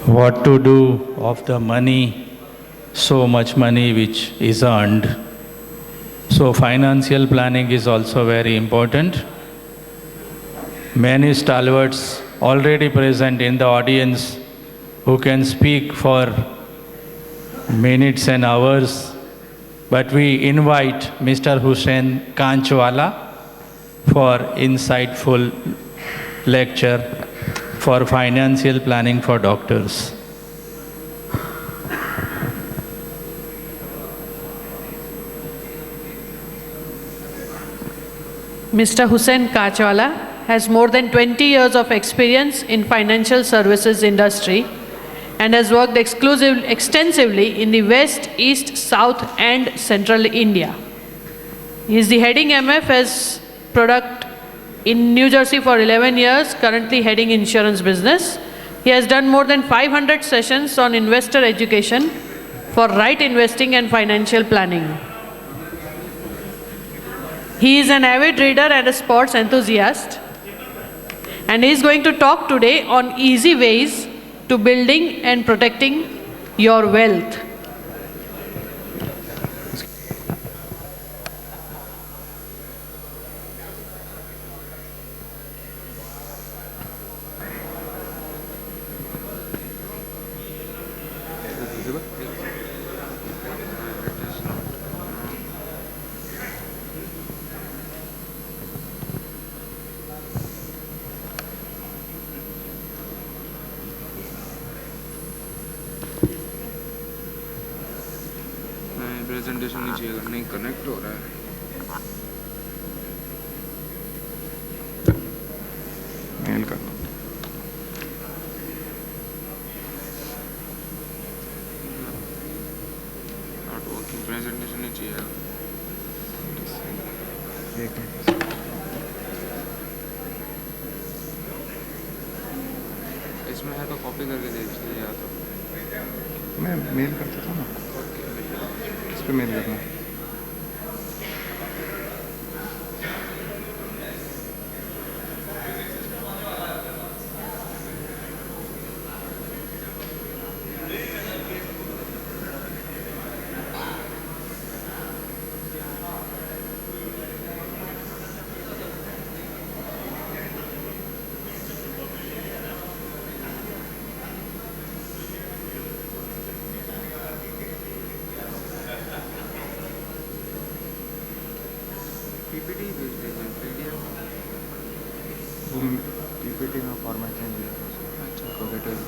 what to do of the money, so much money which is earned. So financial planning is also very important. Many stalwarts already present in the audience who can speak for minutes and hours, but we invite Mr. Hussain Kanchwala for insightful lecture for financial planning for doctors. Mr. Hussain Kanchwala has more than 20 years of experience in financial services industry and has worked extensively in the West, East, South and Central India. He is the heading MFS product in New Jersey for 11 years, currently heading insurance business. He has done more than 500 sessions on investor education for right investing and financial planning. He is an avid reader and a sports enthusiast, and he is going to talk today on easy ways to building and protecting your wealth. Presentation नहीं चाहिए, नहीं connect हो रहा है। Mail कर not working, presentation नहीं चाहिए। इसमें है तो कॉपी करके दे दीजिए, या तो मैं मेल करता था ना, इस पे मेल करना। पीपीटी भेज दीजिए, पीडीएफ वो पीपीटी में फॉर्मेट चेंज हो जाता है। अच्छा, तो it is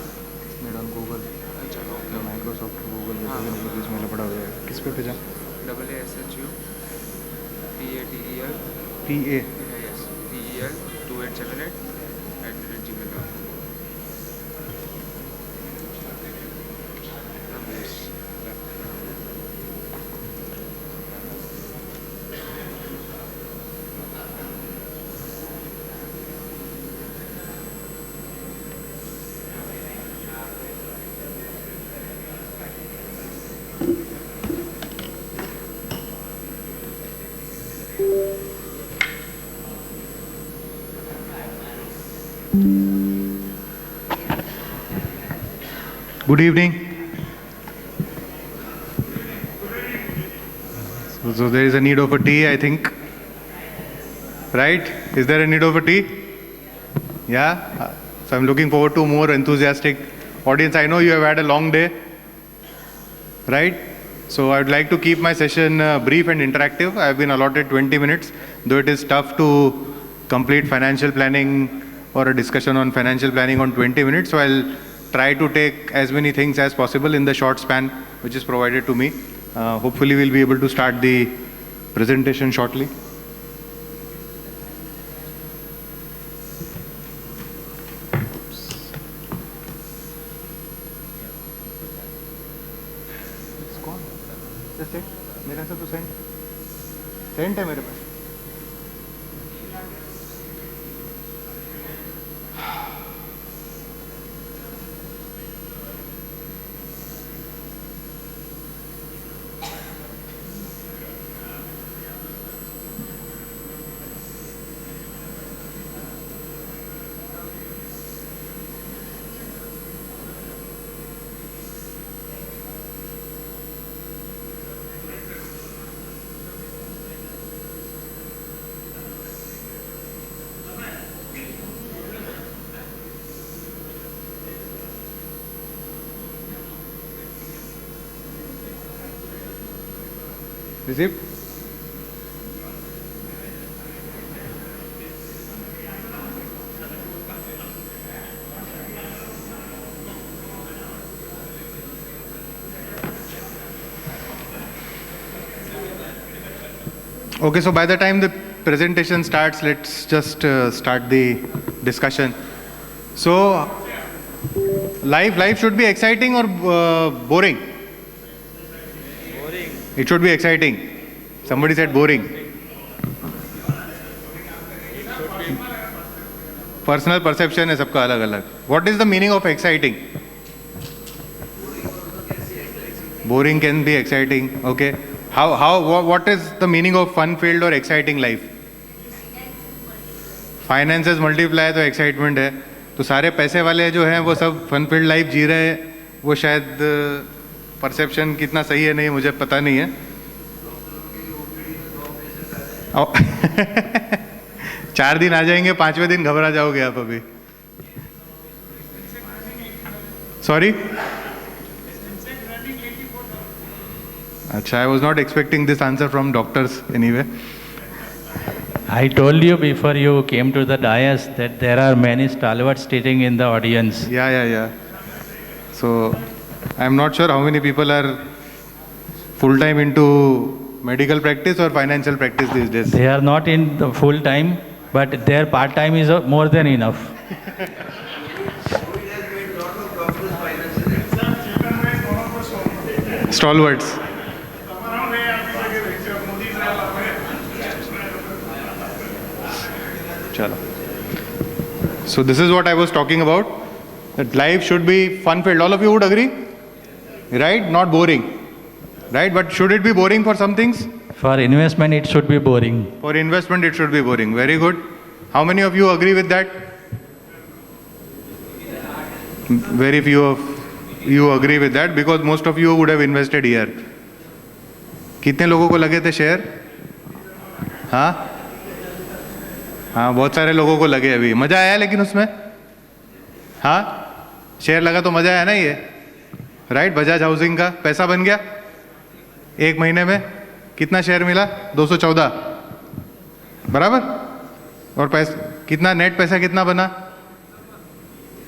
made on Google. अच्छा, ओके। माइक्रोसॉफ्ट गूगल में पड़ा हो जाएगा। किस पे भेजा? AASHU PATEL PATEL 2878 @gmail.com। Good evening. So there is a need of a tea, I think. Right? Is there a need of a tea? Yeah? So I'm looking forward to more enthusiastic audience. I know you have had a long day. Right? So I would like to keep my session brief and interactive. I have been allotted 20 minutes, though it is tough to complete financial planning or a discussion on financial planning on 20 minutes. So I'll try to take as many things as possible in the short span which is provided to me. Hopefully we'll be able to start the presentation shortly. मेरे से तो sent है मेरे पास। Receive Okay, so by the time the presentation starts, let's just start the discussion. So, life should be exciting or boring? Boring. It should be exciting. Somebody said boring. Personal perception है सबका अलग अलग. What is the meaning of exciting? Boring can be exciting. Okay. What is the meaning of fun-filled or exciting life? Finances multiply तो excitement है. तो सारे पैसे वाले जो हैं वो सब fun-filled life जी रहे हैं. वो शायद perception कितना सही है नहीं मुझे पता नहीं है. चार दिन आ जाएंगे, पांचवें दिन घबरा जाओगे आप अभी. Sorry? Achha, I was not expecting this answer from doctors anyway. I told you before you came to the dais that there are many stalwarts sitting in the audience. Yeah. So, I'm not sure how many people are full-time into medical practice or financial practice these days. They are not in the full time, but their part time is more than enough. Stalwarts. So this is what I was talking about, that life should be fun-filled. All of you would agree? Right? Not boring. Right? But should it be boring for some things? For investment, it should be boring. For investment, it should be boring. Very good. How many of you agree with that? Very few of you agree with that because most of you would have invested here. कितने लोगों को लगे थे share? हाँ बहुत सारे लोगों को लगे अभी. मजा आया लेकिन उसमें? हाँ शेयर लगा तो मजा आया ना ये. राइट? बजाज हाउसिंग का पैसा बन गया एक महीने में. कितना शेयर मिला? 214 बराबर. और पैसा कितना, नेट पैसा कितना बना?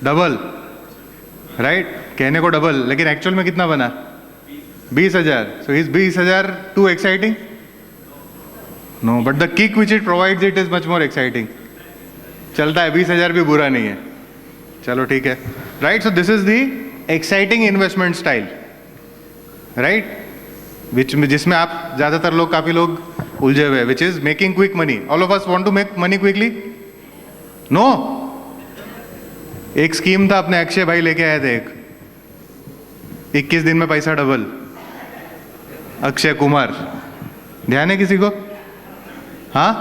डबल. राइट? कहने को डबल लेकिन एक्चुअल में कितना बना? 20,000. So is 20,000 too exciting? No, but the kick which it provides it is much more exciting. चलता है, 20,000 भी बुरा नहीं है. चलो ठीक है. Right? So this is the exciting investment style. Right? जिसमें आप ज्यादातर लोग, काफी लोग उलझे हुए, which is making quick money. All of us want to make money quickly? No. एक स्कीम था, अपने अक्षय भाई लेके आए थे, एक 21 दिन में पैसा डबल. अक्षय कुमार, ध्यान है किसी को? हाँ,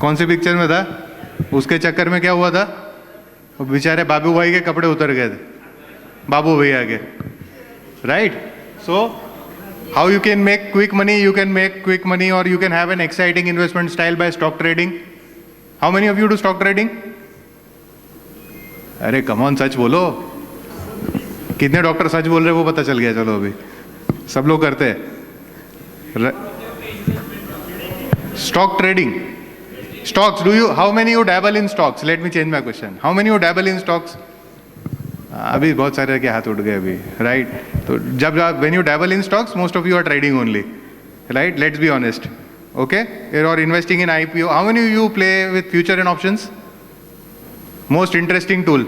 कौन सी पिक्चर में था? उसके चक्कर में क्या हुआ था? वो बेचारे बाबू भाई के कपड़े उतर गए थे, बाबू भैया के. Right? So how you can make quick money? You can make quick money or you can have an exciting investment style by stock trading. How many of you do stock trading? अरे come on, सच बोलो. कितने doctor सच बोल रहे हैं वो पता चल गया. चलो अभी सब लोग करते हैं stock trading. Stocks, do you, how many you dabble in stocks? Let me change my question. How many you dabble in stocks? अभी बहुत सारे के हाथ उठ गए अभी. राइट? तो जब when you dabble in stocks, most of you are trading only. Right? Let's be honest. Okay? और investing in IPO. How many you play with future and options? Most interesting tool.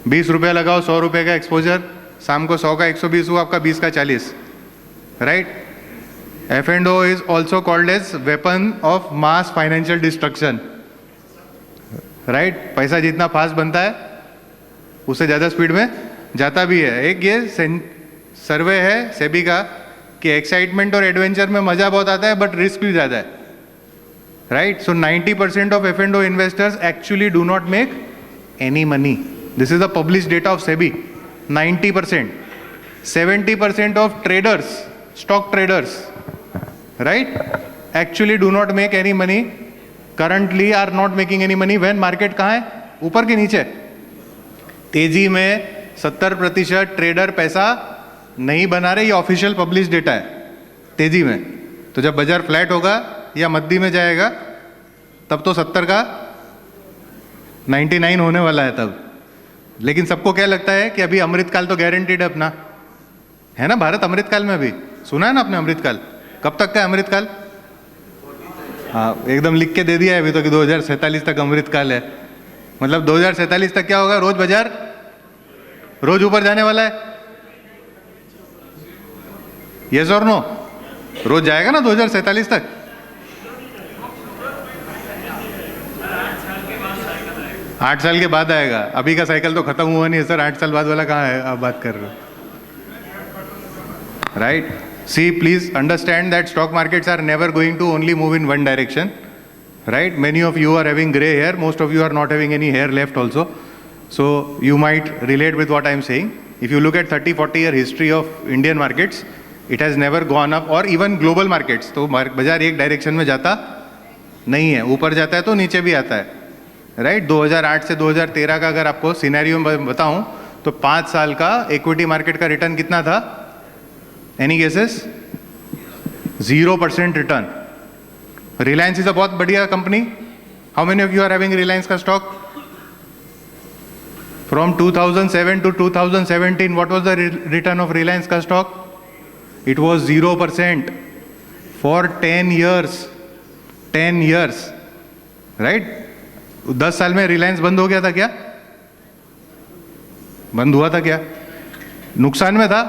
20 रुपये लगाओ, 100 रुपये का exposure. शाम को 100 का 120 हुआ, आपका 20 का 40. Right? F&O is also called as weapon of mass financial destruction. Right? पैसा जितना फास्ट बनता है उससे ज़्यादा स्पीड में जाता भी है. एक ये सर्वे है सेबी का कि एक्साइटमेंट और एडवेंचर में मज़ा बहुत आता है बट रिस्क भी ज़्यादा है. Right? So 90% of F&O investors actually do not make any money. This is the publish data of SEBI. 90%. 70% of traders, stock traders, right, actually do not make any money, currently are not making any money when market कहाँ है? ऊपर के नीचे. तेजी में 70% trader पैसा नहीं बना रहे. ये ऑफिशियल पब्लिश डेटा है. तेजी में तो जब बाजार फ्लैट होगा या मद्दी में जाएगा तब तो 70 का 99 होने वाला है तब। लेकिन सबको क्या लगता है कि अभी अमृतकाल तो गारंटीड है अपना, है ना, भारत अमृतकाल में अभी, सुना है ना आपने अमृतकाल, कब तक का है अमृतकाल? हाँ, एकदम लिख के दे दिया है अभी तो कि 2047 तक अमृतकाल है। मतलब 2047 तक क्या होगा, रोज बाजार रोज ऊपर जाने वाला है, यस और नो? रोज जाएगा ना 2047 तक? आठ साल के बाद आएगा। अभी का साइकिल तो खत्म हुआ नहीं है सर, 8 साल बाद वाला कहाँ है आप बात कर रहे हो, right? See, please understand that stock markets are never going to only move in one direction, right? Many of you are having gray hair, most of you are not having any hair left also, so you might relate with what I am saying. If you look at 30-40 year history of Indian markets, it has never gone up, or even global markets, तो बाजार एक direction में जाता नहीं है, ऊपर जाता है तो नीचे भी आता है, राइट? 2008 से 2013 का अगर आपको सिनेरियो में बताऊं तो 5 साल का इक्विटी मार्केट का रिटर्न कितना था? Any guesses? 0% return. Reliance is a बहुत बढ़िया company. How many of you are having Reliance का stock? From 2007 to 2017 what was the return of Reliance का stock? It was 0% for 10 years, 10 years, right? 10 साल में रिलायंस बंद हो गया था क्या? बंद हुआ था क्या? नुकसान में था?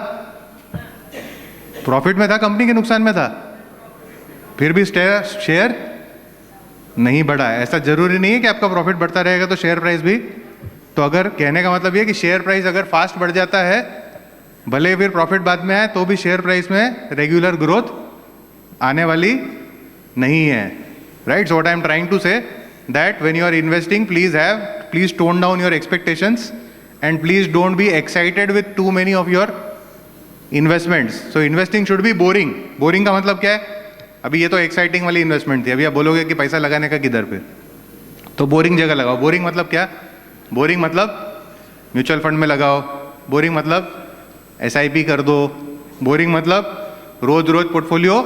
प्रॉफिट में था? कंपनी के नुकसान में था? फिर भी शेयर नहीं बढ़ा है। ऐसा जरूरी नहीं है कि आपका प्रॉफिट बढ़ता रहेगा तो शेयर प्राइस भी, तो अगर कहने का मतलब ये कि शेयर प्राइस अगर फास्ट बढ़ जाता है, भले फिर प्रॉफिट बाद में आए, तो भी शेयर प्राइस में रेगुलर ग्रोथ आने वाली नहीं है, right? So what I am trying to say that when you are investing, please tone down your expectations and please don't be excited with too many of your investments. So investing should be boring. Boring का मतलब क्या है? अभी ये तो exciting वाली investment थी, अभी आप बोलोगे कि पैसा लगाने का किधर पे, तो बोरिंग जगह लगाओ। बोरिंग मतलब क्या? बोरिंग मतलब म्यूचुअल फंड में लगाओ, बोरिंग मतलब SIP कर दो, बोरिंग मतलब रोज रोज पोर्टफोलियो,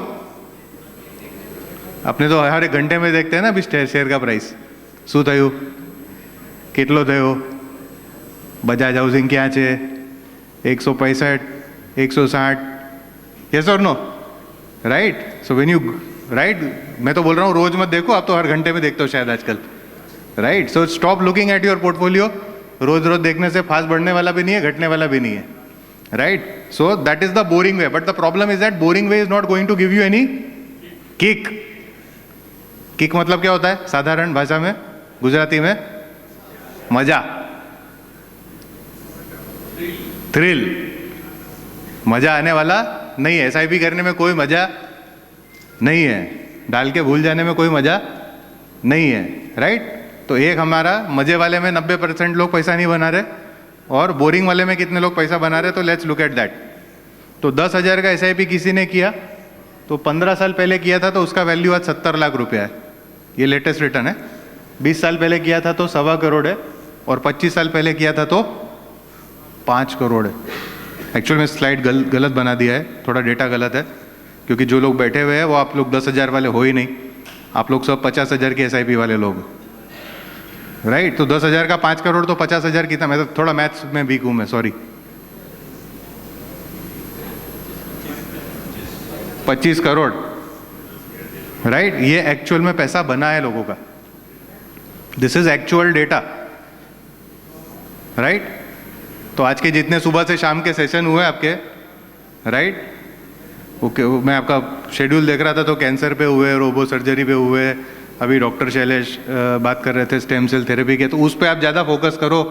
अपने तो हर एक घंटे में देखते हैं ना अभी शेयर का प्राइस શું થયું, કેટલો થયો, બજાજ હાઉસિંગ ક્યાં છે, 165, 160, यस और no, right? So when you, right, मैं तो बोल रहा हूँ रोज मत देखो, आप तो हर घंटे में देखते हो शायद आजकल, right? So stop looking at your portfolio. रोज रोज देखने से फास्ट बढ़ने वाला भी नहीं है, घटने वाला भी नहीं है, right? So that is the boring way, but the problem is that boring way is not going to give you any kick. Kick मतलब क्या होता है साधारण भाषा में, गुजराती में? मजा, थ्रिल, मजा आने वाला नहीं है। SIP करने में कोई मजा नहीं है, डाल के भूल जाने में कोई मजा नहीं है, राइट? तो एक हमारा मजे वाले में 90% लोग पैसा नहीं बना रहे, और बोरिंग वाले में कितने लोग पैसा बना रहे, तो लेट्स लुक एट दैट। तो 10,000 का SIP किसी ने किया तो 15 साल पहले किया था तो उसका वैल्यू आज 70 लाख रुपया है, ये लेटेस्ट रिटर्न है। 20 साल पहले किया था तो 1.25 करोड़ है, और 25 साल पहले किया था तो 5 करोड़ है। एक्चुअल में स्लाइड गलत बना दिया है, थोड़ा डेटा गलत है, क्योंकि जो लोग बैठे हुए हैं वो आप लोग 10,000 वाले हो ही नहीं, आप लोग सब 50,000 के SIP वाले लोग, राइट? तो 10,000 का 5 करोड़ तो 50,000 कितना? मैं तो थोड़ा मैथ्स में वीक हूँ मैं, सॉरी। 25 करोड़, राइट? ये एक्चुअल में पैसा बना है लोगों का, this is actual data, right? तो आज के जितने सुबह से शाम के सेशन हुए आपके, राइट? ओके, मैं आपका शेड्यूल देख रहा था तो कैंसर पे हुए, रोबो सर्जरी पे हुए, अभी डॉक्टर शैलेश बात कर रहे थे स्टेम सेल थेरेपी के, तो उस पर आप ज़्यादा फोकस करो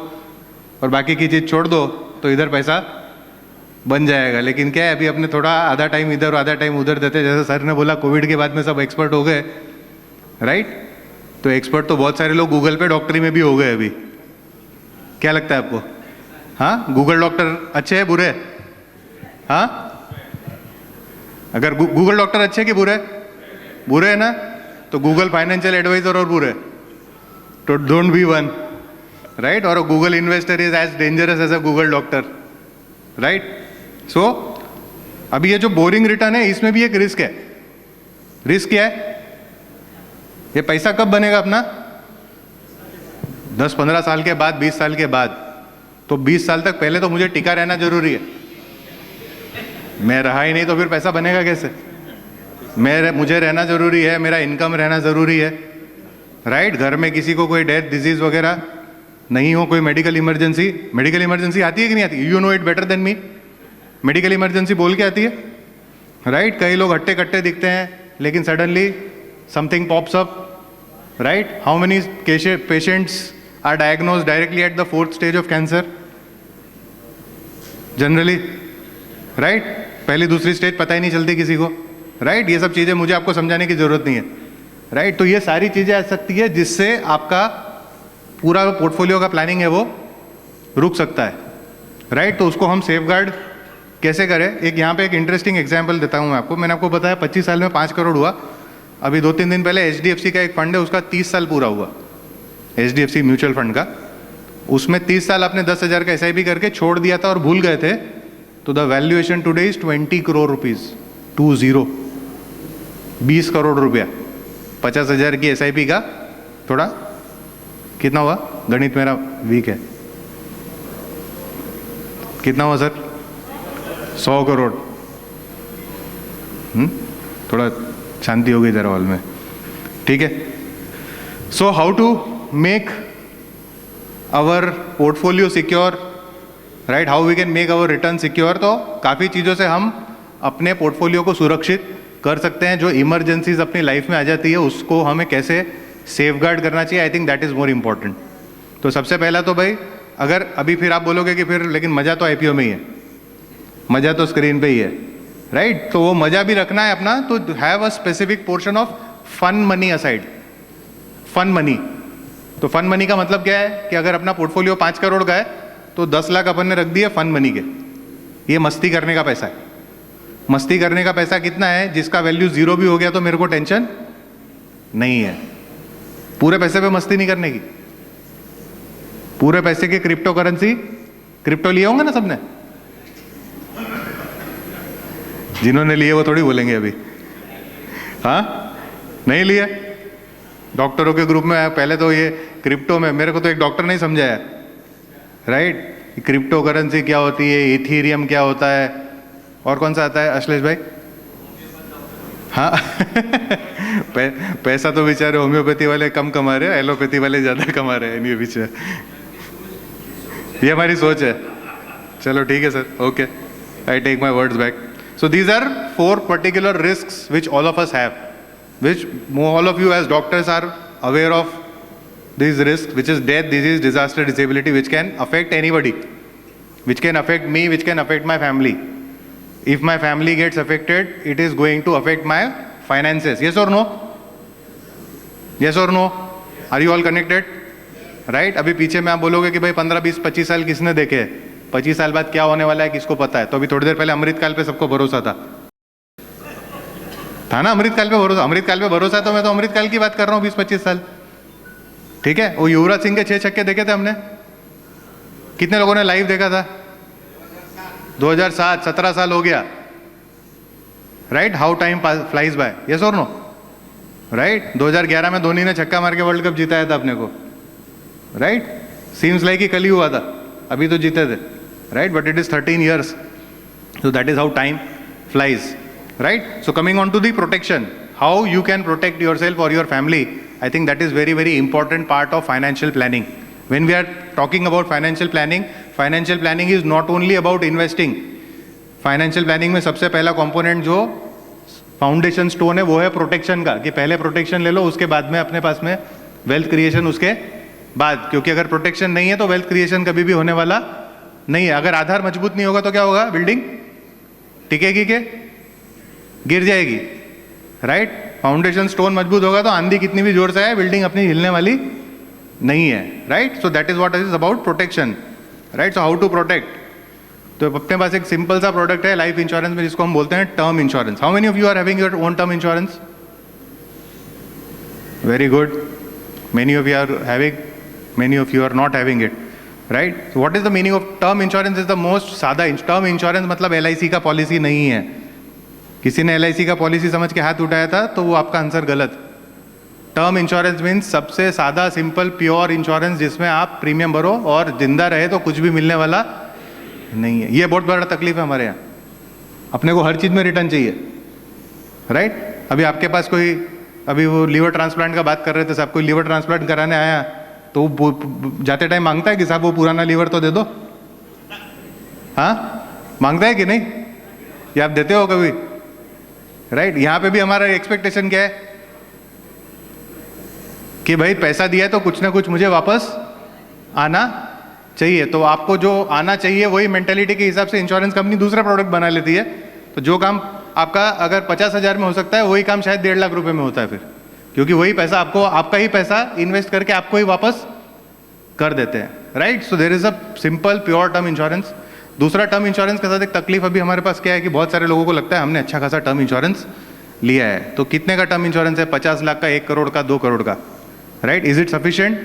और बाकी की चीज़ छोड़ दो, तो इधर पैसा बन जाएगा। लेकिन क्या है, अभी अपने थोड़ा आधा टाइम इधर आधा टाइम उधर देते, जैसे सर ने बोला कोविड के बाद में सब एक्सपर्ट हो गए, राइट? तो एक्सपर्ट तो बहुत सारे लोग गूगल पे डॉक्टरी में भी हो गए अभी, क्या लगता है आपको? हाँ, गूगल डॉक्टर अच्छे हैं बुरे? हाँ, अगर गूगल डॉक्टर अच्छे कि बुरे? बुरे है ना? तो गूगल फाइनेंशियल एडवाइजर और बुरे, तो डोंट बी वन, राइट? और Google investor is as dangerous as a Google doctor, right? So अभी ये जो बोरिंग रिटर्न है इसमें भी एक रिस्क है, रिस्क क्या है? ये पैसा कब बनेगा अपना? 10-15 साल के बाद, 20 साल के बाद। तो 20 साल तक पहले तो मुझे टिका रहना जरूरी है। मैं रहा ही नहीं तो फिर पैसा बनेगा कैसे? मुझे रहना जरूरी है, मेरा इनकम रहना जरूरी है, राइट? घर में किसी को कोई डेथ, डिजीज वगैरह नहीं हो, कोई मेडिकल इमरजेंसी आती है कि नहीं आती? You know it better than me. Medical emergency बोल के आती है, राइट? कई लोग हट्टे कट्टे दिखते हैं, लेकिन suddenly something pops up, right? How many patients are diagnose directly at the 4th stage of cancer generally, right? पहली दूसरी स्टेज पता ही नहीं चलती किसी को, राइट? ये सब चीज़ें मुझे आपको समझाने की जरूरत नहीं है, राइट? तो ये सारी चीज़ें आ सकती है जिससे आपका पूरा पोर्टफोलियो का प्लानिंग है वो रुक सकता है, राइट? तो उसको हम सेफगार्ड कैसे करें? एक यहाँ पे एक इंटरेस्टिंग एग्जांपल देता हूँ मैं आपको। मैंने आपको बताया 25 साल में 5 करोड़ हुआ। अभी 2-3 दिन पहले HDFC का एक फंड है, उसका 30 साल पूरा हुआ, HDFC म्यूचुअल फंड का। उसमें 30 साल आपने 10,000 का SIP करके छोड़ दिया था और भूल गए थे, तो the valuation today is 20 crore rupees, 20 crore रुपया। 50,000 की SIP का थोड़ा कितना हुआ? गणित मेरा वीक है, कितना हुआ सर? 100 करोड़। थोड़ा शांति हो गई जरा हॉल में, ठीक है? So how to make our portfolio secure, right? How we can make our return secure? तो काफ़ी चीज़ों से हम अपने पोर्टफोलियो को सुरक्षित कर सकते हैं। जो इमरजेंसीज अपनी लाइफ में आ जाती है उसको हमें कैसे सेफगार्ड करना चाहिए, I think that is more important. तो सबसे पहला तो भाई, अगर अभी फिर आप बोलोगे कि फिर लेकिन मज़ा तो IPO में ही है, मज़ा तो स्क्रीन पे ही है, राइट? तो वो मज़ा भी रखना है अपना, तो have a specific portion of fun money aside. Fun money, तो फन मनी का मतलब क्या है कि अगर अपना पोर्टफोलियो 5 करोड़ का है तो 10 लाख अपन ने रख दिए फन मनी के। ये मस्ती करने का पैसा है। मस्ती करने का पैसा कितना है? जिसका वैल्यू 0 भी हो गया तो मेरे को टेंशन नहीं है। पूरे पैसे पे मस्ती नहीं करने की। पूरे पैसे के क्रिप्टो करेंसी, क्रिप्टो लिए होंगे ना सबने? जिन्होंने लिए वो थोड़ी बोलेंगे अभी, हाँ? नहीं लिए? डॉक्टरों के ग्रुप में पहले तो ये क्रिप्टो में मेरे को तो एक डॉक्टर नहीं समझाया, राइट? क्रिप्टो करेंसी क्या होती है, इथीरियम क्या होता है, और कौन सा आता है अश्लेष भाई? हाँ पैसा तो बेचारे होम्योपैथी वाले कम कमा रहे हैं, एलोपैथी वाले ज़्यादा कमा रहे हैं। ये पीछे ये हमारी सोच है। चलो ठीक है sir, okay, I take my words back. So these are 4 particular risks which all of us have, which all of you as doctors are aware of these risks, which is death, disease, disaster, disability, which can affect anybody, which can affect me, which can affect my family. If my family gets affected, it is going to affect my finances. Yes or no? Yes or no? Are you all connected? Right? अभी पीछे में आप बोलोगे कि भाई 15, 20, 25 साल किसने देखे? 25 साल बाद क्या होने वाला है किसको पता है? तो अभी थोड़ी देर पहले अमृतकाल पे सबको भरोसा था ना? अमृतकाल पे भरोसा, अमृतकाल पे भरोसा, तो मैं तो अमृतकाल की बात कर रहा हूँ। 20-25 साल, ठीक है? वो युवराज सिंह के 6 छक्के देखे थे हमने। कितने लोगों ने लाइव देखा था? 2007, 17 साल हो गया, right? How time flies by, yes और नो? राइट? 2011 में धोनी ने छक्का मार के वर्ल्ड कप जिताया था अपने को, राइट? सीम्स लाइक कि कल ही हुआ था, अभी तो जीते थे, right? But it is 13 years. So that is how time flies, right? So coming on to the protection, how you can protect yourself or your family, I think that is very, very important part of financial planning. When we are talking about financial planning is not only about investing. Financial planning में सबसे पहला component जो foundation stone है वो है protection का, कि पहले प्रोटेक्शन ले लो, उसके बाद में अपने पास में वेल्थ क्रिएशन उसके बाद। क्योंकि अगर प्रोटेक्शन नहीं है तो वेल्थ क्रिएशन कभी भी होने वाला नहीं है। अगर आधार मजबूत नहीं होगा तो क्या होगा? बिल्डिंग टिकेगी के गिर जाएगी, राइट? फाउंडेशन स्टोन मजबूत होगा तो आंधी कितनी भी जोर से आए बिल्डिंग अपनी हिलने वाली नहीं है, right? So that is what is about protection, right? So how to protect, तो अपने पास एक सिंपल सा प्रोडक्ट है लाइफ इंश्योरेंस में, जिसको हम बोलते हैं term insurance. How many of you are having your own term insurance? Very good, many of you are having, many of you are not having it, right? So what is the meaning of term insurance? Is the most सादा term insurance मतलब LIC का policy नहीं है, किसी ने LIC का policy समझ के हाथ उठाया था तो वो आपका आंसर गलत। टर्म इंश्योरेंस मीन्स सबसे सादा सिंपल प्योर इंश्योरेंस जिसमें आप प्रीमियम भरो और जिंदा रहे तो कुछ भी मिलने वाला नहीं है। ये बहुत बड़ा तकलीफ है हमारे यहाँ, अपने को हर चीज़ में रिटर्न चाहिए, राइट। अभी आपके पास कोई, अभी वो लीवर ट्रांसप्लांट का बात कर रहे थे साहब, कोई लीवर ट्रांसप्लांट कराने आया तो जाते टाइम मांगता है कि साहब वो पुराना लीवर तो दे दो, हाँ मांगता है कि नहीं? ये आप देते हो कभी, राइट। यहाँ पे भी हमारा एक्सपेक्टेशन क्या है कि भाई पैसा दिया है तो कुछ ना कुछ मुझे वापस आना चाहिए। तो आपको जो आना चाहिए वही मेंटेलिटी के हिसाब से इंश्योरेंस कंपनी दूसरा प्रोडक्ट बना लेती है। तो जो काम आपका अगर 50,000 में हो सकता है वही काम शायद 1.5 लाख रुपए में होता है फिर, क्योंकि वही पैसा आपको, आपका ही पैसा इन्वेस्ट करके आपको ही वापस कर देते हैं, right. So there is a simple pure term insurance. दूसरा टर्म इंश्योरेंस के साथ एक तकलीफ अभी हमारे पास क्या है कि बहुत सारे लोगों को लगता है हमने अच्छा खासा टर्म इंश्योरेंस लिया है। तो कितने का टर्म इंश्योरेंस है? 50 लाख का, 1 करोड़ का, 2 करोड़ का, right. Is it sufficient?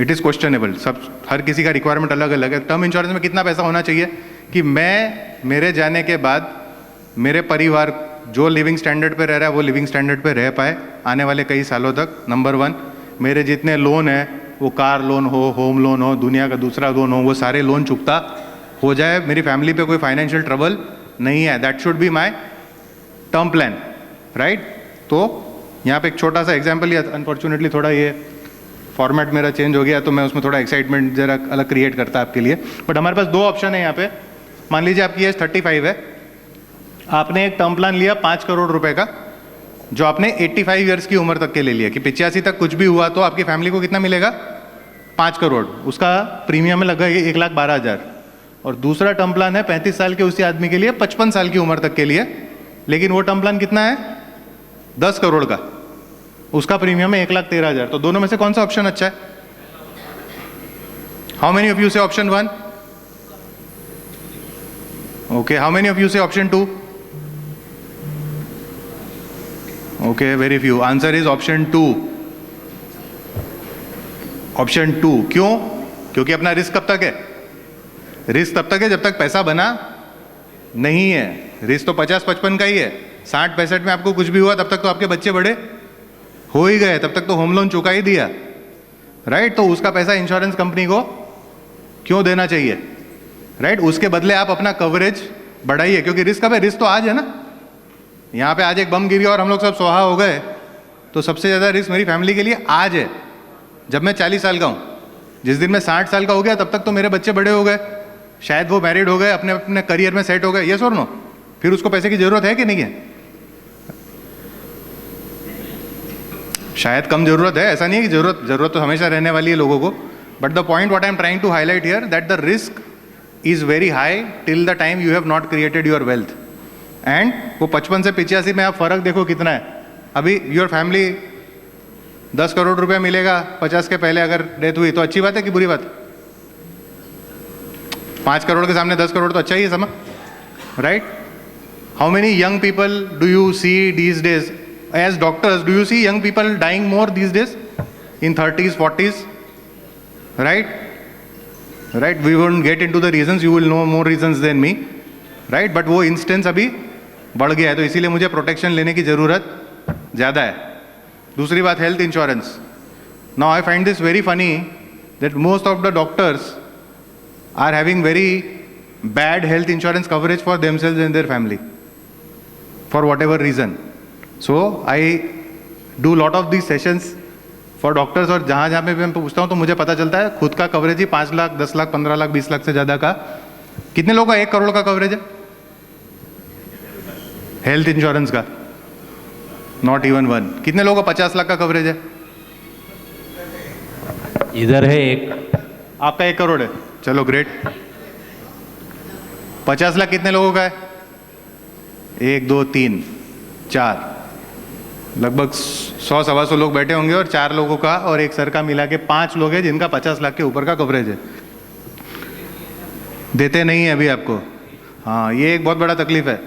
It is questionable. सब हर किसी का रिक्वायरमेंट अलग अलग है। टर्म इंश्योरेंस में कितना पैसा होना चाहिए कि मैं, मेरे जाने के बाद मेरे परिवार जो लिविंग स्टैंडर्ड पे रह रहा है वो लिविंग स्टैंडर्ड पे रह पाए आने वाले कई सालों तक, नंबर 1। मेरे जितने लोन है, वो कार लोन हो, होम लोन हो, दुनिया का दूसरा लोन हो, वो सारे लोन चुकता हो जाए, मेरी फैमिली पे कोई फाइनेंशियल ट्रबल नहीं है। That should be my term plan, right. तो यहाँ पे एक छोटा सा एग्जाम्पल, या अनफॉर्चुनेटली थोड़ा ये फॉर्मेट मेरा चेंज हो गया तो मैं उसमें थोड़ा एक्साइटमेंट जरा अलग क्रिएट करता आपके लिए। बट हमारे पास 2 ऑप्शन है यहाँ पे। मान लीजिए आपकी एज 35 है, आपने एक टर्म प्लान लिया 5 करोड़ रुपए का, जो आपने 85 ईयर्स की उम्र तक के ले लिया कि 85 तक कुछ भी हुआ तो आपकी फैमिली को कितना मिलेगा? 5 करोड़। उसका प्रीमियम लगा 1,12,000। और दूसरा टर्म प्लान है 35 साल के उसी आदमी के लिए 55 साल की उम्र तक के लिए, लेकिन वो टर्म प्लान कितना है? 10 करोड़ का, उसका प्रीमियम है 1,13,000। तो दोनों में से कौन सा ऑप्शन अच्छा है? How many of you say option 1? Okay, how many of you say option 2? Okay, very few. Answer is option 2। Option 2 क्यों? क्योंकि अपना रिस्क कब तक है? रिस्क तब तक है जब तक पैसा बना नहीं है। रिस्क तो 50-55 का ही है। 60-65 में आपको कुछ भी हुआ तब तक तो आपके बच्चे बड़े हो ही गए, तब तक तो होम लोन चुका ही दिया, राइट। तो उसका पैसा इंश्योरेंस कंपनी को क्यों देना चाहिए, राइट। उसके बदले आप अपना कवरेज बढ़ाइए, क्योंकि रिस्क कब है? रिस्क तो आज है ना। यहाँ पे आज एक बम गिर गया और हम लोग सब सुहा हो गए, तो सबसे ज़्यादा रिस्क मेरी फैमिली के लिए आज है, जब मैं 40 साल का हूँ। जिस दिन मैं 60 साल का हो गया तब तक तो मेरे बच्चे बड़े हो गए, शायद वो मैरिड हो गए, अपने अपने करियर में सेट हो गए, यस और नो। फिर उसको पैसे की जरूरत है कि नहीं है? शायद कम जरूरत है, ऐसा नहीं है कि जरूरत तो हमेशा रहने वाली है लोगों को। But the point what I am trying to highlight here, that the risk is very high till the time you have not created your wealth. And वो 55 से 85 में आप फर्क देखो कितना है। अभी योर फैमिली 10 करोड़ रुपया मिलेगा 50 के पहले अगर डेथ हुई, तो अच्छी बात है कि बुरी बात? 5 करोड़ के सामने 10 करोड़ तो अच्छा ही है, समझ, right. How many young people do you see these days? As doctors, do you see young people dying more these days? In 30s, 40s? Right? Right? We won't get into the reasons. You will know more reasons than me. Right? But वो instance अभी बढ़ गया है, तो इसीलिए मुझे protection लेने की ज़रूरत ज़्यादा है। दूसरी बात, health insurance. Now I find this very funny that most of the doctors are having very bad health insurance coverage for themselves and their family, for whatever reason. So I do lot of these sessions for doctors, और जहाँ जहाँ पे मैं पूछता हूँ तो मुझे पता चलता है खुद का कवरेज ही 5 लाख, 10 लाख, 15 लाख, 20 लाख से ज़्यादा का। कितने लोगों का 1 करोड़ का कवरेज है हेल्थ इंश्योरेंस का? Not even 1। कितने लोगों का 50 लाख का कवरेज है? इधर है एक। आपका 1 करोड़ है, चलो ग्रेट। 50 लाख कितने लोगों का है? 1, 2, 3, 4, लगभग 100-125 लोग बैठे होंगे, और 4 लोगों का और एक सर का मिला के 5 लोग हैं जिनका 50 लाख के ऊपर का कवरेज है। देते नहीं है अभी आपको। हाँ, ये एक बहुत बड़ा तकलीफ है।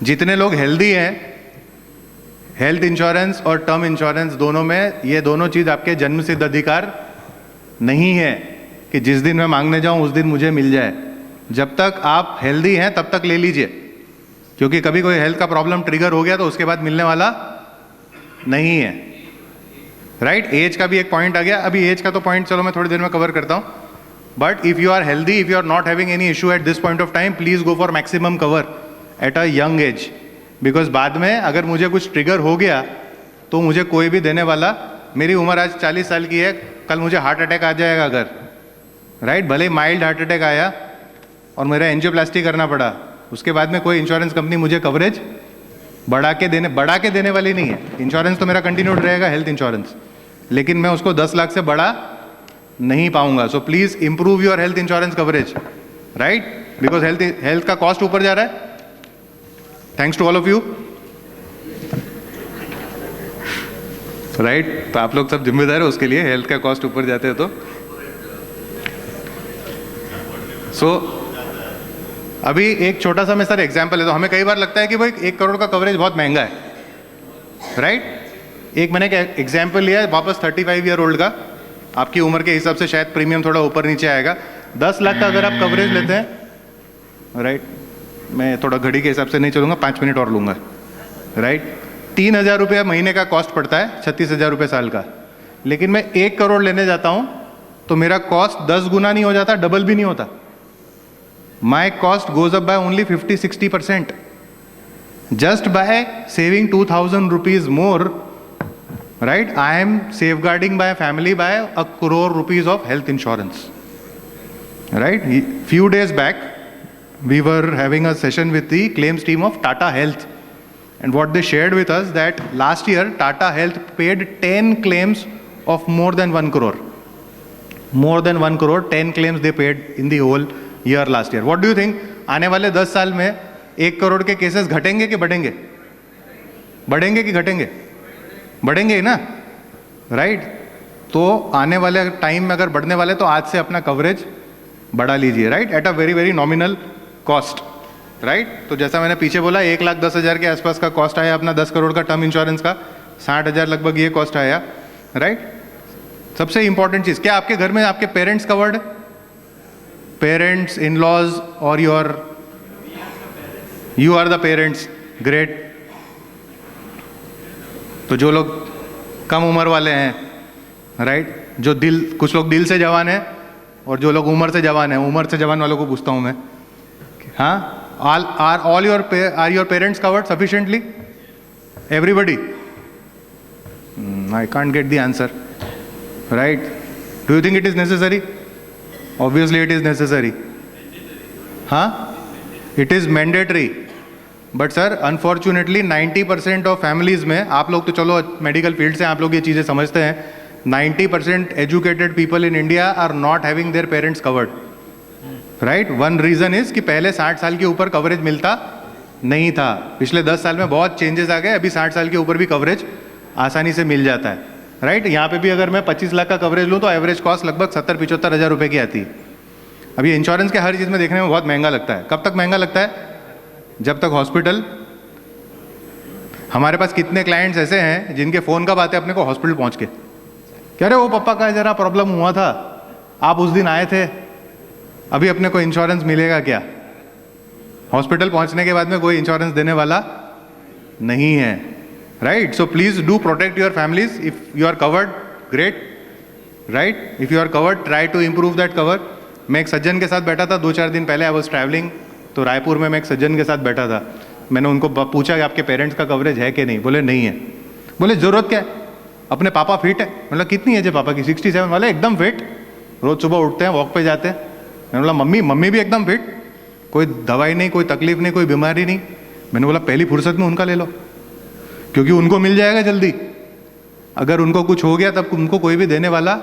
जितने लोग हेल्दी हैं, हेल्थ इंश्योरेंस और टर्म इंश्योरेंस दोनों में, ये दोनों चीज़ आपके जन्म सिद्ध अधिकार नहीं है कि जिस दिन मैं मांगने जाऊं उस दिन मुझे मिल जाए। जब तक आप हेल्दी हैं तब तक ले लीजिए, क्योंकि कभी कोई हेल्थ का प्रॉब्लम ट्रिगर हो गया तो उसके बाद मिलने वाला नहीं है, राइट? एज का भी एक पॉइंट आ गया। अभी एज का तो पॉइंट चलो मैं थोड़ी देर में कवर करता हूँ, but if you are healthy, if you are not having any issue at this point of time, please go for maximum cover at a young age, because बाद में अगर मुझे कुछ ट्रिगर हो गया तो मुझे कोई भी देने वाला, मेरी उम्र आज 40 साल की है, कल मुझे हार्ट अटैक आ जाएगा अगर, राइट? भले ही माइल्ड हार्ट अटैक आया और मेरा एंजियोप्लास्टी करना पड़ा, उसके बाद में कोई इंश्योरेंस कंपनी मुझे कवरेज बढ़ा के देने वाली नहीं है। इंश्योरेंस तो मेरा कंटिन्यूड रहेगा, हेल्थ इंश्योरेंस, लेकिन मैं उसको 10 लाख से बढ़ा नहीं पाऊंगा। So please improve your health insurance coverage, right? Because health का कॉस्ट ऊपर जा रहा है। Thanks to all of you, right? तो आप लोग सब जिम्मेदार है उसके लिए, हेल्थ का कॉस्ट ऊपर जाते हैं तो। सो अभी एक छोटा सा मैं सर एग्जाम्पल है, तो हमें कई बार लगता है कि भाई 1 करोड़ का कवरेज बहुत महंगा है, राइट? एक मैंने एग्जाम्पल लिया है वापस 35 ईयर ओल्ड का, आपकी उम्र के हिसाब से शायद प्रीमियम थोड़ा ऊपर नीचे आएगा। 10 लाख का अगर आप कवरेज लेते हैं, राइट? मैं थोड़ा घड़ी के हिसाब से नहीं चलूंगा, 5 मिनट और लूंगा, राइट? 3,000 रुपया महीने का कॉस्ट पड़ता है, 36,000 रुपये साल का। लेकिन मैं 1 करोड़ लेने जाता हूं तो मेरा कॉस्ट 10 गुना नहीं हो जाता, डबल भी नहीं होता। My cost goes up by only 50-60%, just by saving 2,000 rupees more, right? I am safeguarding my family by 1 crore rupees of health insurance, right? Few days back we were having a session with the claims team of Tata Health, and what they shared with us that last year Tata Health paid 10 claims of more than 1 crore. More than 1 crore, 10 claims they paid in the whole year last year. What do you think? आने वाले 10 साल में 1 करोड़ के cases घटेंगे कि बढ़ेंगे? बढ़ेंगे कि घटेंगे? बढ़ेंगे ही ना, राइट? तो आने वाले टाइम में अगर बढ़ने वाले तो आज से अपना कवरेज बढ़ा लीजिए, right? Eight a very very nominal cost, right? तो जैसा मैंने पीछे बोला 1,10,000 के आसपास का कॉस्ट आया अपना 10 करोड़ का टर्म इंश्योरेंस का, 60,000 लगभग ये कॉस्ट आया, राइट? सबसे इंपॉर्टेंट चीज क्या, आपके घर में आपके parents covered? Parents, in laws और you are the parents, great. तो जो लोग कम उम्र वाले हैं, राइट? जो कुछ लोग दिल से जवान है और जो लोग उम्र से जवान है, उम्र से जवान वालों को पूछता हूं मैं, हाँ? Are your parents covered sufficiently? Everybody? I can't get the answer, right? Do you think it is necessary? Obviously it is necessary, हाँ? It is mandatory, but sir unfortunately 90% of families में, आप लोग तो चलो मेडिकल फील्ड से आप लोग ये चीज़ें समझते हैं, 90% educated people in India are not having their parents covered, right? One reason is कि पहले 60 साल के ऊपर कवरेज मिलता नहीं था, पिछले 10 साल में बहुत चेंजेस आ गए, अभी 60 साल के ऊपर भी कवरेज आसानी से मिल जाता है, राइट? यहाँ पे भी अगर मैं 25 लाख का कवरेज लूँ तो एवरेज कॉस्ट लगभग 70-75 हज़ार रुपये की आती है। अभी इंश्योरेंस के हर चीज़ में देखने में बहुत महंगा लगता है। कब तक महंगा लगता है? जब तक हॉस्पिटल, हमारे पास कितने क्लाइंट्स ऐसे हैं जिनके फ़ोन कब आते हैं अपने को? हॉस्पिटल पहुँच के, कह रहे वो पप्पा का ज़रा प्रॉब्लम हुआ था, आप उस दिन आए थे, अभी अपने को इंश्योरेंस मिलेगा क्या? हॉस्पिटल पहुँचने के बाद में कोई इंश्योरेंस देने वाला नहीं है, right? So please do protect your families. If you are covered, great, right? If you are covered, try to improve that cover. मैं एक सज्जन के साथ बैठा था 2-4 दिन पहले, आई वॉज ट्रैवलिंग, तो रायपुर में मैं एक सज्जन के साथ बैठा था। मैंने उनको पूछा कि आपके पेरेंट्स का कवरेज है कि नहीं? बोले नहीं है। बोले ज़रूरत क्या है? अपने पापा फिट है? मतलब कितनी एज है पापा की? 67 वाले, एकदम फिट, रोज़ सुबह उठते हैं, वॉक पे जाते हैं। मैंने बोला मम्मी भी एकदम फिट, कोई दवाई नहीं, कोई तकलीफ नहीं, कोई बीमारी नहीं। मैंने बोला पहली फुर्सत में उनका ले लो, क्योंकि उनको मिल जाएगा जल्दी। अगर उनको कुछ हो गया तब उनको कोई भी देने वाला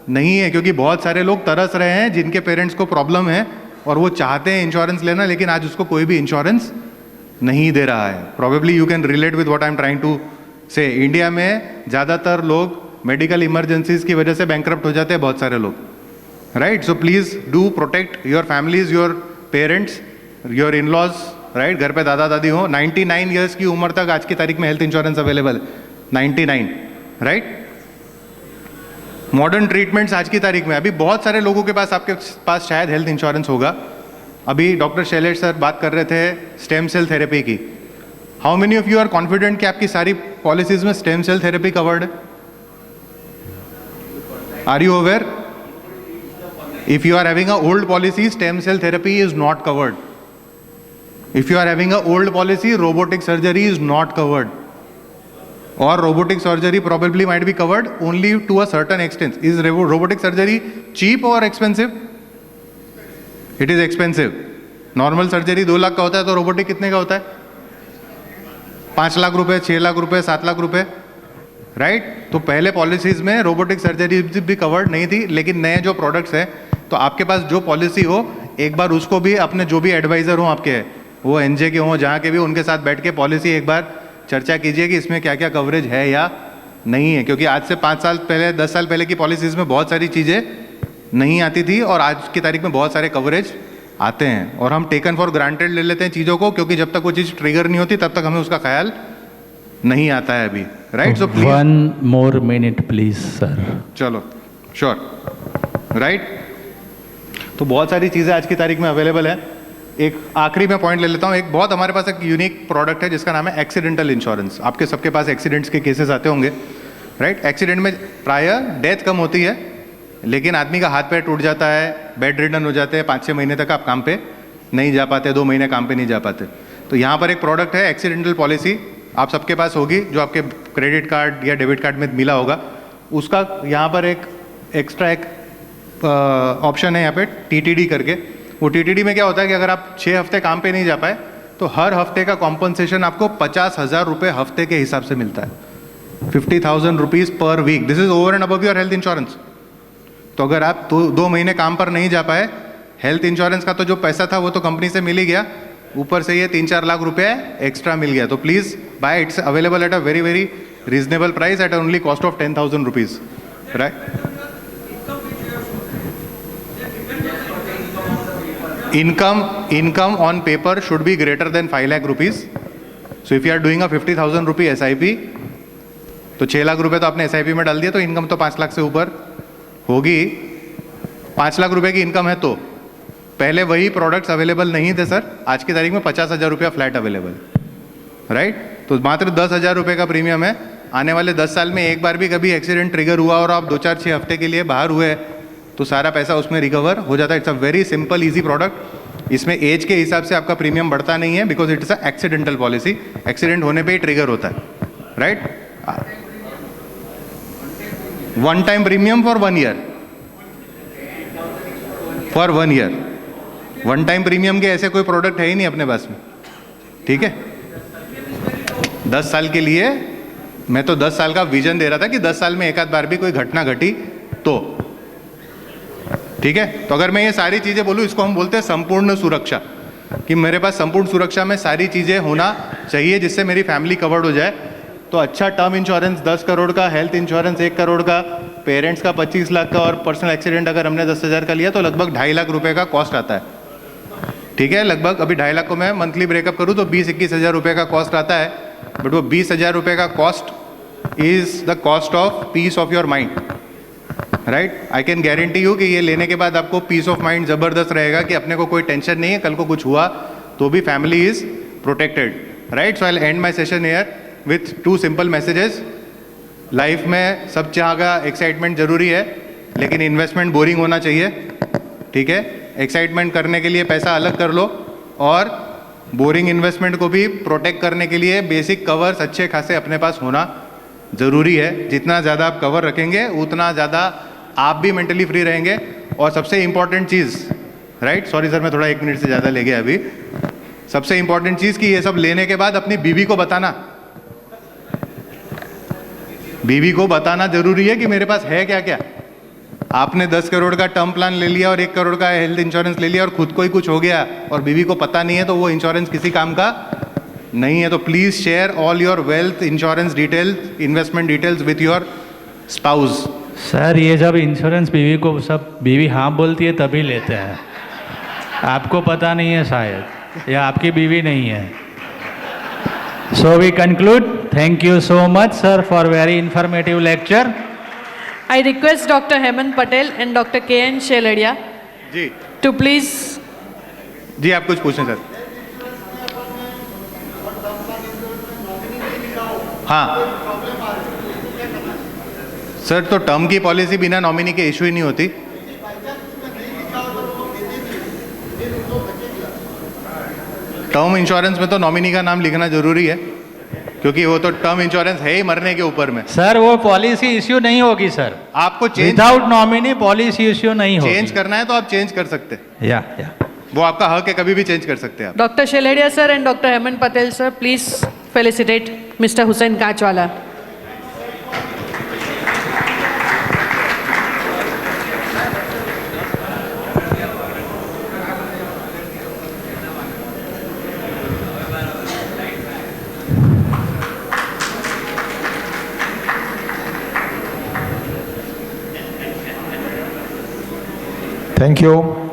नहीं है, क्योंकि बहुत सारे लोग तरस रहे हैं जिनके पेरेंट्स को प्रॉब्लम है और वो चाहते हैं इंश्योरेंस लेना, लेकिन आज उसको कोई भी इंश्योरेंस नहीं दे रहा है। Probably you can relate with what I am trying to say. India में ज़्यादातर लोग मेडिकल इमरजेंसीज की वजह से बैंकरप्ट हो जाते हैं, बहुत सारे लोग, right? So please do protect your families, your parents, your in laws, right? घर पे दादा दादी हो। 99 ईयर्स की उम्र तक आज की तारीख में हेल्थ इंश्योरेंस अवेलेबल है, 99, राइट? मॉडर्न ट्रीटमेंट्स आज की तारीख में, अभी बहुत सारे लोगों के पास, आपके पास शायद हेल्थ इंश्योरेंस होगा, अभी डॉक्टर शैलेश सर बात कर रहे थे स्टेम सेल थेरेपी की. How many of you are confident कि आपकी सारी पॉलिसीज में स्टेम सेल थेरेपी कवर्ड है? Are you aware? If you are having a old policy, stem cell therapy is not covered. If you are having a old policy, robotic surgery is not covered. Or robotic surgery probably might be covered only to a certain extent. Is robotic surgery cheap or expensive? It is expensive. Normal surgery 2 lakh का होता है तो robotic कितने का होता है? 5 लाख रुपए, 6 लाख रुपए, 7 लाख रुपए, राइट? तो पहले पॉलिसीज में रोबोटिक सर्जरी भी कवर्ड नहीं थी, लेकिन नए जो प्रोडक्ट्स हैं, तो आपके पास जो पॉलिसी हो एक बार उसको भी अपने जो भी एडवाइज़र हो आपके, वो एनजे के हों, जहाँ के भी, उनके साथ बैठ के पॉलिसी एक बार चर्चा कीजिए कि इसमें क्या क्या कवरेज है या नहीं है. क्योंकि आज से 5 साल पहले, 10 साल पहले की पॉलिसीज़ में बहुत सारी चीज़ें नहीं आती थी और आज की तारीख में बहुत सारे कवरेज आते हैं और हम टेकन फॉर ग्रांटेड ले लेते हैं चीज़ों को, क्योंकि जब तक वो चीज़ ट्रिगर नहीं होती तब तक हमें उसका ख्याल नहीं आता है अभी, right? So please 1 more minute, please, sir. चलो, श्योर, राइट? तो बहुत सारी चीज़ें आज की तारीख में अवेलेबल है. एक आखिरी में पॉइंट ले लेता हूँ. एक बहुत हमारे पास एक यूनिक प्रोडक्ट है जिसका नाम है एक्सीडेंटल इंश्योरेंस. आपके सबके पास एक्सीडेंट्स के केसेस आते होंगे, राइट? एक्सीडेंट में प्राय डेथ कम होती है, लेकिन आदमी का हाथ पैर टूट जाता है, बेड रिडन हो जाते हैं, 5-6 महीने तक आप काम पे नहीं जा पाते, 2 महीने काम पे नहीं जा पाते. तो यहाँ पर एक प्रोडक्ट है एक्सीडेंटल पॉलिसी, आप सबके पास होगी, जो आपके क्रेडिट कार्ड या डेबिट कार्ड में मिला होगा. उसका यहाँ पर एक एक्स्ट्रा एक ऑप्शन है यहाँ पे TTD करके. वो TTD में क्या होता है कि अगर आप 6 हफ्ते काम पे नहीं जा पाए तो हर हफ्ते का कॉम्पनसेशन आपको 50,000 रुपये हफ्ते के हिसाब से मिलता है. 50,000 rupees per week. This is over and above your health insurance. तो अगर आप 2 महीने काम पर नहीं जा पाए, हेल्थ इंश्योरेंस का तो जो पैसा था वो तो कंपनी से मिल ही गया, ऊपर से ये 3-4 लाख रुपए एक्स्ट्रा मिल गया. तो please buy, it's available at a very very reasonable price at only cost of 10,000 rupees, right? Income on paper should be greater than 5 lakh rupees. So if you are doing a 50,000 rupee SIP, तो 6 लाख रुपए तो आपने SIP में डाल दिया, तो income तो 5 लाख से ऊपर होगी. 5 लाख रुपए की इनकम है तो पहले वही प्रोडक्ट्स अवेलेबल नहीं थे सर. आज की तारीख में 50,000 रुपया फ्लैट अवेलेबल, राइट? तो मात्र 10,000 रुपये का प्रीमियम है. आने वाले 10 साल में एक बार भी कभी एक्सीडेंट ट्रिगर हुआ और आप 2-4-6 हफ्ते के लिए बाहर हुए तो सारा पैसा उसमें रिकवर हो जाता है. It's a very simple easy product. इसमें एज के हिसाब से आपका प्रीमियम बढ़ता नहीं है, because it's a accidental policy. Accident होने पे ही ट्रिगर होता है, right? 1 time premium for 1 year. For 1 year 1 time premium के ऐसे कोई प्रोडक्ट है ही नहीं अपने पास में, ठीक है? 10 साल के लिए मैं तो 10 साल का विजन दे रहा था कि 10 साल में एक आध बार भी कोई घटना घटी तो, ठीक है? तो अगर मैं ये सारी चीज़ें बोलूँ, इसको हम बोलते हैं संपूर्ण सुरक्षा, कि मेरे पास संपूर्ण सुरक्षा में सारी चीज़ें होना चाहिए जिससे मेरी फैमिली कवर्ड हो जाए. तो अच्छा टर्म इंश्योरेंस 10 करोड़ का, हेल्थ इंश्योरेंस 1 करोड़ का, पेरेंट्स का 25 लाख का, और पर्सनल एक्सीडेंट अगर हमने 10,000 का लिया तो लगभग 2.5 लाख रुपए का कॉस्ट आता है, ठीक है? लगभग अभी 2.5 लाख को मैं मंथली ब्रेकअप करूँ तो 20-21 हज़ार रुपये का कॉस्ट आता है. बट वो 20,000 रुपये का cost is the cost of peace of your mind, right? I can guarantee you कि ये लेने के बाद आपको पीस ऑफ माइंड ज़बरदस्त रहेगा कि अपने को कोई टेंशन नहीं है, कल को कुछ हुआ तो भी family is protected, right? So I will and my session here with 2 simple messages. Life में सब जगह का एक्साइटमेंट जरूरी है, लेकिन इन्वेस्टमेंट बोरिंग होना चाहिए, ठीक है? एक्साइटमेंट करने के लिए पैसा अलग कर लो, और बोरिंग इन्वेस्टमेंट को भी प्रोटेक्ट करने के लिए बेसिक कवर्स अच्छे खासे अपने पास होना ज़रूरी है. जितना ज़्यादा आप कवर रखेंगे उतना ज़्यादा आप भी मेंटली फ्री रहेंगे. और सबसे इम्पॉर्टेंट चीज़, राइट? सॉरी सर, मैं थोड़ा 1 मिनट से ज़्यादा ले गया अभी. सबसे इम्पॉर्टेंट चीज़ कि ये सब लेने के बाद अपनी बीवी को बताना. बीवी को बताना जरूरी है कि मेरे पास है क्या क्या. आपने 10 करोड़ का टर्म प्लान ले लिया और 1 करोड़ का हेल्थ इंश्योरेंस ले लिया और खुद को ही कुछ हो गया और बीवी को पता नहीं है, तो वो इंश्योरेंस किसी काम का नहीं है. तो please share all your wealth insurance details, investment details with your spouse. Sir, ये जब इंश्योरेंस बीवी को सब बीवी हाँ बोलती है तभी लेते हैं. आपको पता नहीं है शायद, या आपकी बीवी नहीं है. So we conclude. Thank you so much, sir, for very informative lecture. I request Dr. Hemant Patel and Dr. K.N. Sheladia ji, to please जी आप कुछ पूछें सर। हाँ सर, तो टर्म की पॉलिसी बिना नॉमिनी के इशू ही नहीं होती। टर्म इंश्योरेंस में तो नॉमिनी का नाम लिखना जरूरी है, क्योंकि वो तो टर्म इंश्योरेंस है ही मरने के ऊपर में। सर वो पॉलिसी इश्यू नहीं होगी सर, आपको change without nominee policy issue नहीं होगी। चेंज करना है तो आप चेंज कर सकते हैं, या वो आपका हक है, कभी भी चेंज कर सकते हैं आप। Dr. Sheledia sir and Dr. Hemant Patel sir, please felicitate Mr. Hussain Kachwala. Thank you.